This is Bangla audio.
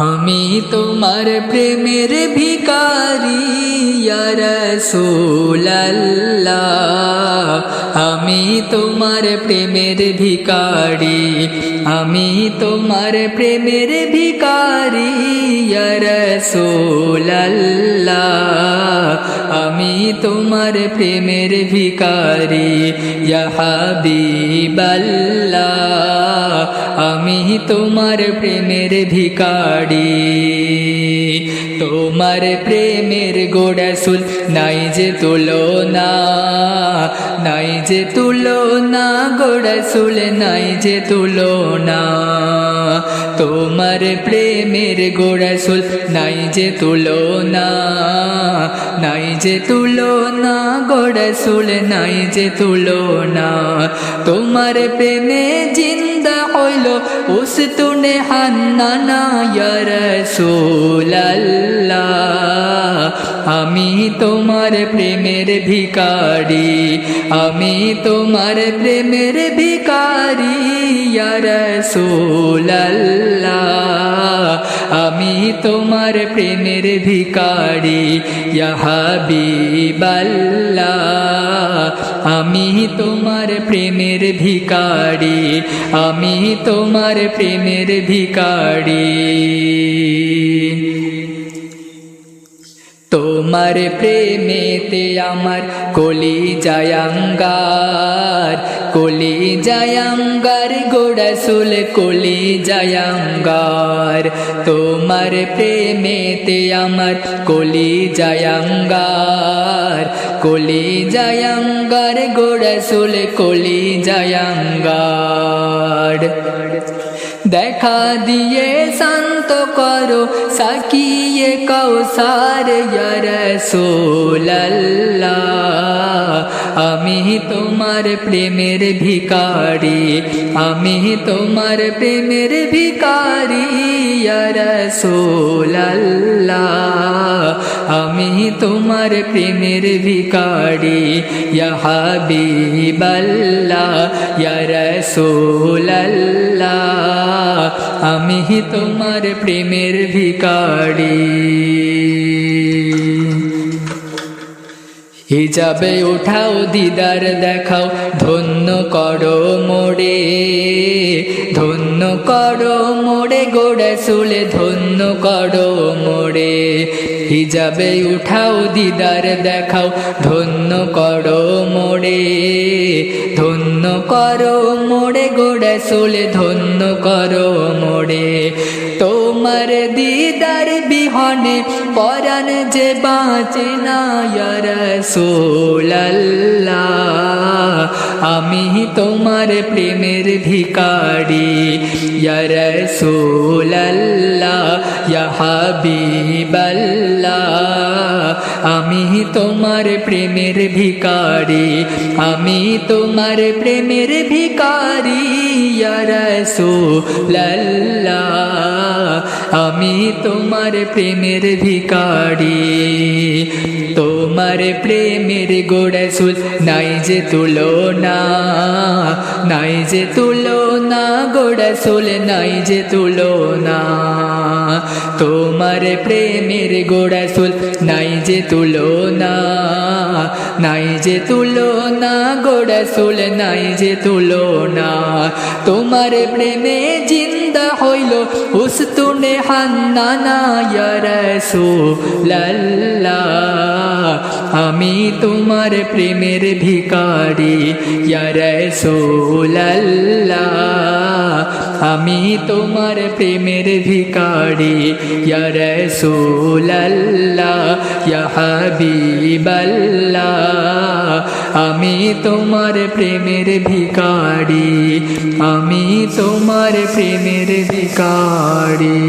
আমি তোমার প্রেমের ভিখারি ইয়া রাসূলুল্লাহ, আমি তোমার প্রেমের ভিখারি, আমি তোমার প্রেমের ভিখারি ইয়া রাসূলুল্লাহ, আমি তোমার প্রেমের ভিখারি ইয়া হাবিবাল্লাহ, আমি তোমার প্রেমের ভিখারি। তোমার প্রেমের গোরাসুল নাই যে তুলনা, নাই যে তুলনা গোরাসুল নাই যে তুলনা, তোমার প্রেমের গোরাসুল নাই যে তুলনা, নাই যে তুলনা গোরাসুল নাই যে তুলনা। তোমার প্রেমে জিন্দা হইল উস্তুনে হান্নানা ইয়া রাসূলুল্লাহ, আমি তোমার প্রেমের ভিখারি, আমি তোমার প্রেমের ভিখারি ইয়া রাসূলুল্লাহ, আমি তোমার প্রেমের ভিখারি ইয়া হাবিবাল্লাহ, আমি তোমার প্রেমের ভিখারি, আমি তোমার প্রেমের ভিখারি। তোমার প্রেমেতে আমার কলিজায় আঙ্গার, কলিজায় আঙ্গার গো রাসূল কলিজায় আঙ্গার, তোমার প্রেমেতে আমার কলিজায় আঙ্গার, কলিজায় আঙ্গার গো রাসূল কলিজায় আঙ্গার। দেখা দিয়ে শান্ত করো সাকিয়ে কাউসার ইয়া রাসূলুল্লাহ, আমি তোমার প্রেমের ভিখারি, আমি তোমার প্রেমের ভিখারি ইয়া রাসূলুল্লাহ, আমি তোমার প্রেমের ভিখারি ইয়া হাবিবাল্লাহ ইয়া রাসূলুল্লাহ, আমি তোমার প্রেমের ভিখারি। হিজাবে উঠাও দিদার দেখাও ধন্য করো মোরে, ধন্য করো মোরে গো রাসূল ধন্য করো মোরে। হিজাবে উঠাও দিদার দেখাও ধন্য করো মোরে, ধন্য করো মোরে গো রাসূল ধন্য করো মোরে। তোমার দিদার বিহনে পরাণ যে বাঁচে না ইয়া রাসূলুল্লাহ, আমি তোমার প্রেমের ভিখারি ইয়া রাসূলুল্লাহ ইয়া হাবিবাল্লাহ, আমি তোমার প্রেমের ভিখারি, আমি তোমার প্রেমের ভিখারি ইয়া রাসূলুল্লাহ, আমি তোমার প্রেমের ভিখারি। তোমার প্রেমের গো রাসূল নাই যে তুলনা, নাই যে তুলনা গো রাসূল নাই যে তুলনা, তোমার প্রেমের গো রাসূল নাই যে তুলনা, নাই যে তুলনা গো রাসূল নাই যে তুলনা। তোমার প্রেমে জিন্দা হইল উস্তুনে হান্নানা ইয়া রাসূলুল্লাহ, আমি তোমার প্রেমের ভিখারি ইয়া রাসূলুল্লাহ, আমি তোমার প্রেমের ভিখারি ইয়া রাসূলুল্লাহ ইয়া হাবিবাল্লাহ, আমি তোমার প্রেমের ভিখারি, আমি তোমার প্রেমের ভিখারি।